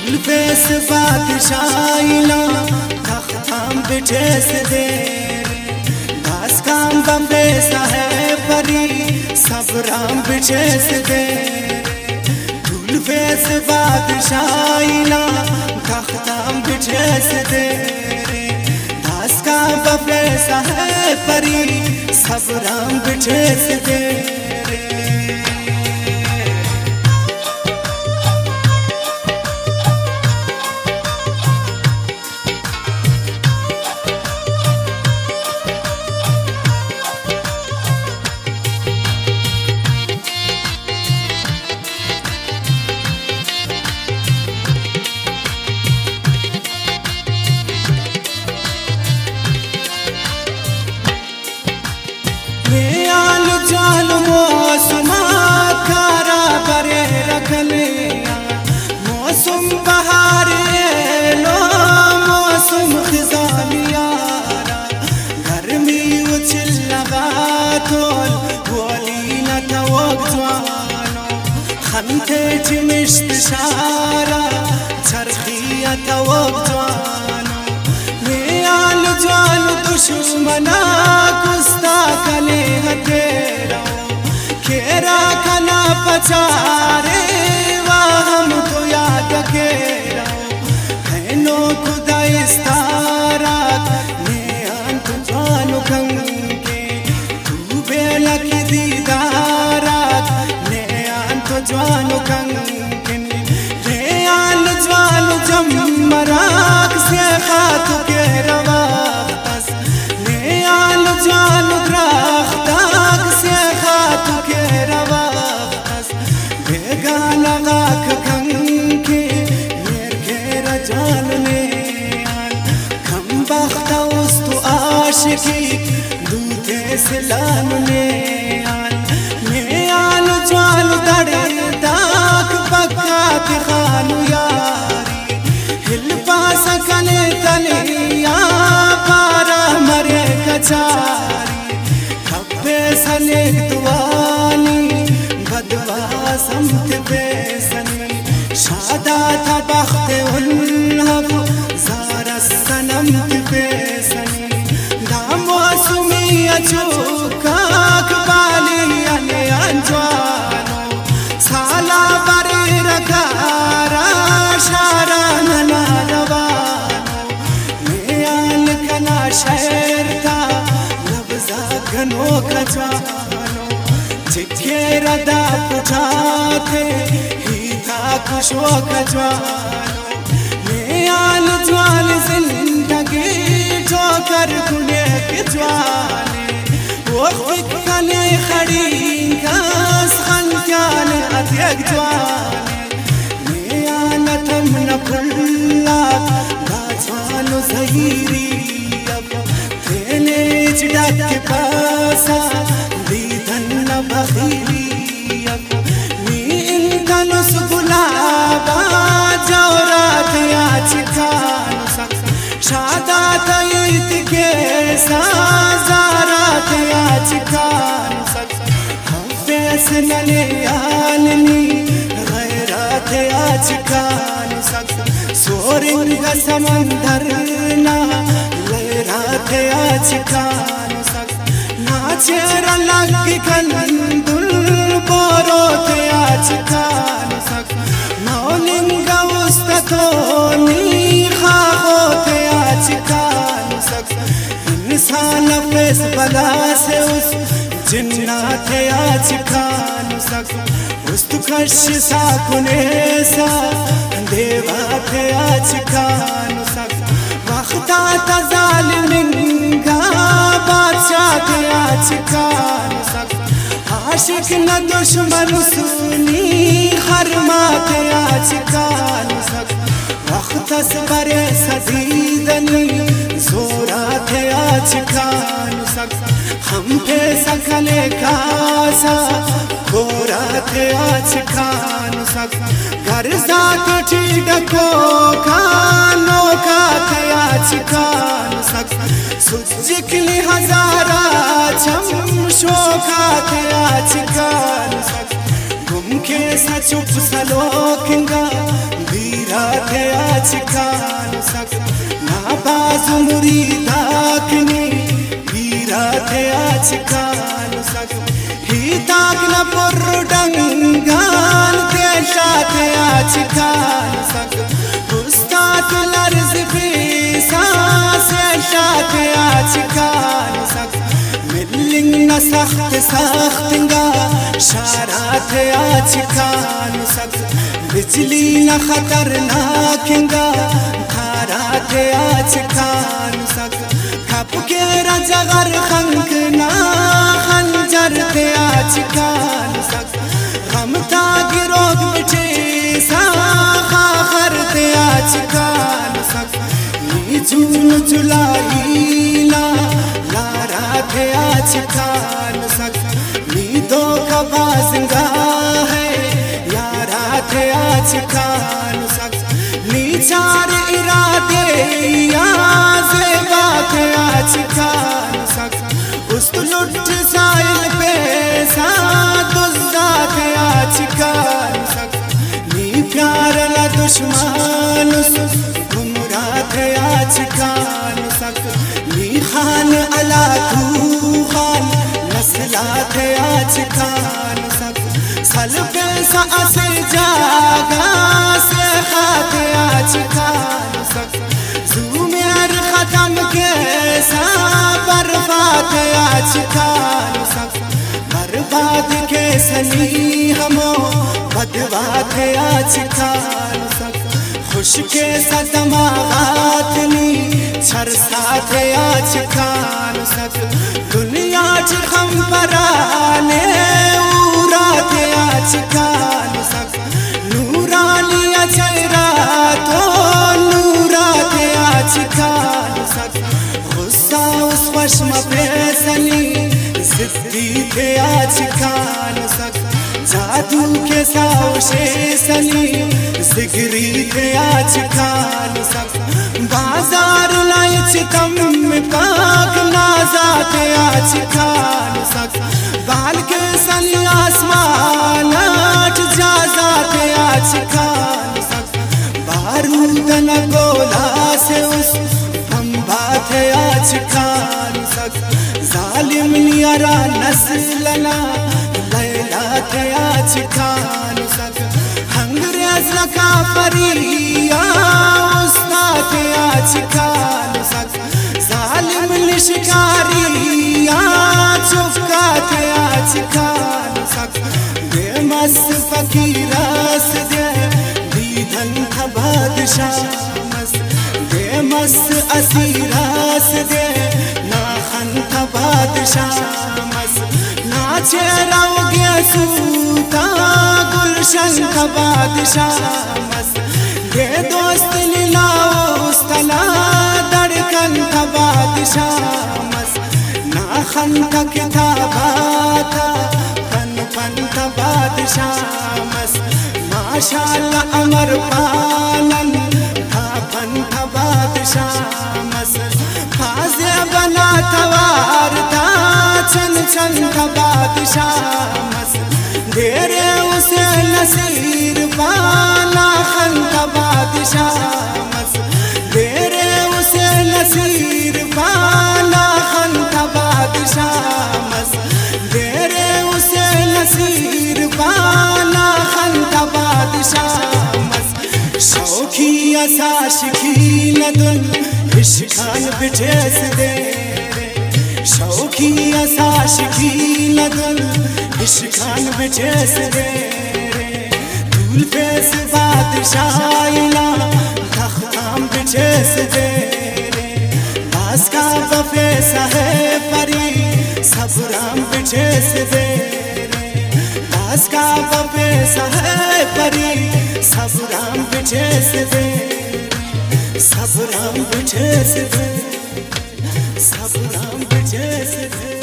Base बादशाइला तख्ताम बिठेस दे दास काम बम्बे साहेब परी सबराम बिठेस दे base बादशाइला तख्ताम बिठेस दे दास काम बम्बे साहेब परी सबराम बिठेस दे जाल मौसम खारा बरे रखले मौसम बहार लो मौसम खिजालिया गर्मी उछल लगा थोल बोली न तवक जवानो खंते जिमिश्त शारा चरखिया तवक जवानो मेयाल जाल दुश्मना कुस्ता कले हते केरा कना पचारे वाहम तो याद केरा है नो खुदा इस्तारात ने अंत जानो कंगे तू बेला की दीदारात ने अंत जानो कंगे रे आल जानो जमराक से खात के रवास ने आल जानो द्राख्ताक से खात के रवास बेगाना लाख कंके मेर घेरा जान ने कम बख्ता उस्तु आशिकी दूते सिलान ने आल जाल दड़े दाक पक्का के खानु यारी हिल पास कले तले या पारा मरे कचारी खब्बे सले दुआनी बदवा समत बेसनी शादा था बख्त उल्हफ ज़ारा सनम बेसनी दामो सुमी अचूका कबाली अने अंजवानो साला बरे रकारा शारा नना रवानो मेयाल कना शहर था लफ्ज़ा घनो कचानो जिथे रदा पुछाते ही था खुशो कजवानो मेयाल ज्वाल जिंदगी ठोकर गुने के ज्वाले वक्त कले खड़ी कास खनकान अत्यक ज्वाले मेयाल तम न फुल्ला बाजवानो जहीरी अब तेने चिड़क के पासा दीदन न बखीरी अब नील धनुष गुलाबा जौरात याच खान शादा तईत के साजारात याच खान हफेस नले आलनी गैरात याच खान सोरिंग समंदर ना लहरात याच खान नाचेर लग कंदुल बोरोत याच खान मौलिंग उस्ततोनी खाहोत याच खान इंसान फेस बला से उस जिन्नात याच खान उस्तुखश सा कुने सा देवात याच खान वख्ता तजालिमिंगा बादशाह याच खान आशिक न दुश्मन सुनी हर मात याच खान वख्तस बरे सजीदनी जोरात याच खान हम पे सकले कासा गोरात याच खान घर जात ठीक को खानो का याच खान सुजिकली हजारा छम शोका याच खान गुम के सचुप सलोकिंगा बीरा थे छिखान सक ना बाजु मुरीदाकनी हीरा थे छिखान सक ही ताक न पुरडंगान देशा थे छिखान सक उस्ताद लर्ज फीसा से शाथे छिखान सक मिलिंग न सख्त सख्तंगा शारा थे छिखान सक बिजली न खतरनाकंगा धारा थे छिखान सक खप के रजगर खंक ना खंजर थे छिखान सक हम तागिरोग बिचे साखर थे छिखान सक नी जून जुलाई ना लारा थे छिखान सक नी दो कबाजंगा है यारा थे छिखान सक नी चार इरादे याज़ेबा थे छिखान सक उस्त लुट साइल पे सादुज़्ज़ा थे छिखान सक नी प्यार न दुश्मन गुमराह थे छिखान सक नी खान अला तूफान नस्ला थे छिखान सक सल पे से जागा से खाते छिखान सक ज़ुमेर खत्म के बर्बाद छिखान सक बर्बाद के सनी हमो बदबाद छिखान सक खुश के सतमातनी छरसा थे छिखान सक दुनिया हम पराने उरा थे छिखान सक नूरानिया चेहरा तो नूरा थे छिखान सक गुस्सा उस पश्म पे सनी जिद्दी थे छिखान सक जादू के सावशे सनी जिगरी थे छिखान सक बाजार लाए चितम में पाक नाजा थे छिखान सक बाल के सनी आसमान जाजा थे छिखान सक बारूद न गोला से उस बम्बा थे छिखान सक जालिम नियरा नस्लना लैला थे छिखान सक अंग्रेज का परिया उसका थे छिखान सक जालिम निशिकारिया चुपका थे छिखान सक बेमस्त फकीरास दे दीधन था बादशाह मस्त बेमस्त असीरास दे नाखन था बादशाह मस्त नाचे रहोगे सूता गुलशन का बादशाह मस्त ये दोस्त लीलाओ उस्तला धड़कन का बादशाह मस्त नाखन का किताबाता फन फन का बादशाह मस्त माशाअल्लाह अमर पालन फन का बादशाह मस्त फाज़े बना तवार छन छन का बादशाह मस्त देरे उसे नसीर पाला खन का बादशाह मस्त देरे उसे नसीर पाला खन का बादशाह मस्त देरे उसे नसीर पाला खन का बादशाह मस्त शौकी असा शिकीन दुन इश्कान बिठेस दे शौकी असा शिकीन दुन इश्कान बिठेस दे दूल पेस बादशाहिना तख्ताम बिठेस दे बास का बफे सहे परी सबराम बिठेस दे बास का बफे सहे परी सबराम बिठेस दे सबराम बिठेस दे सबराम बिठेस दे।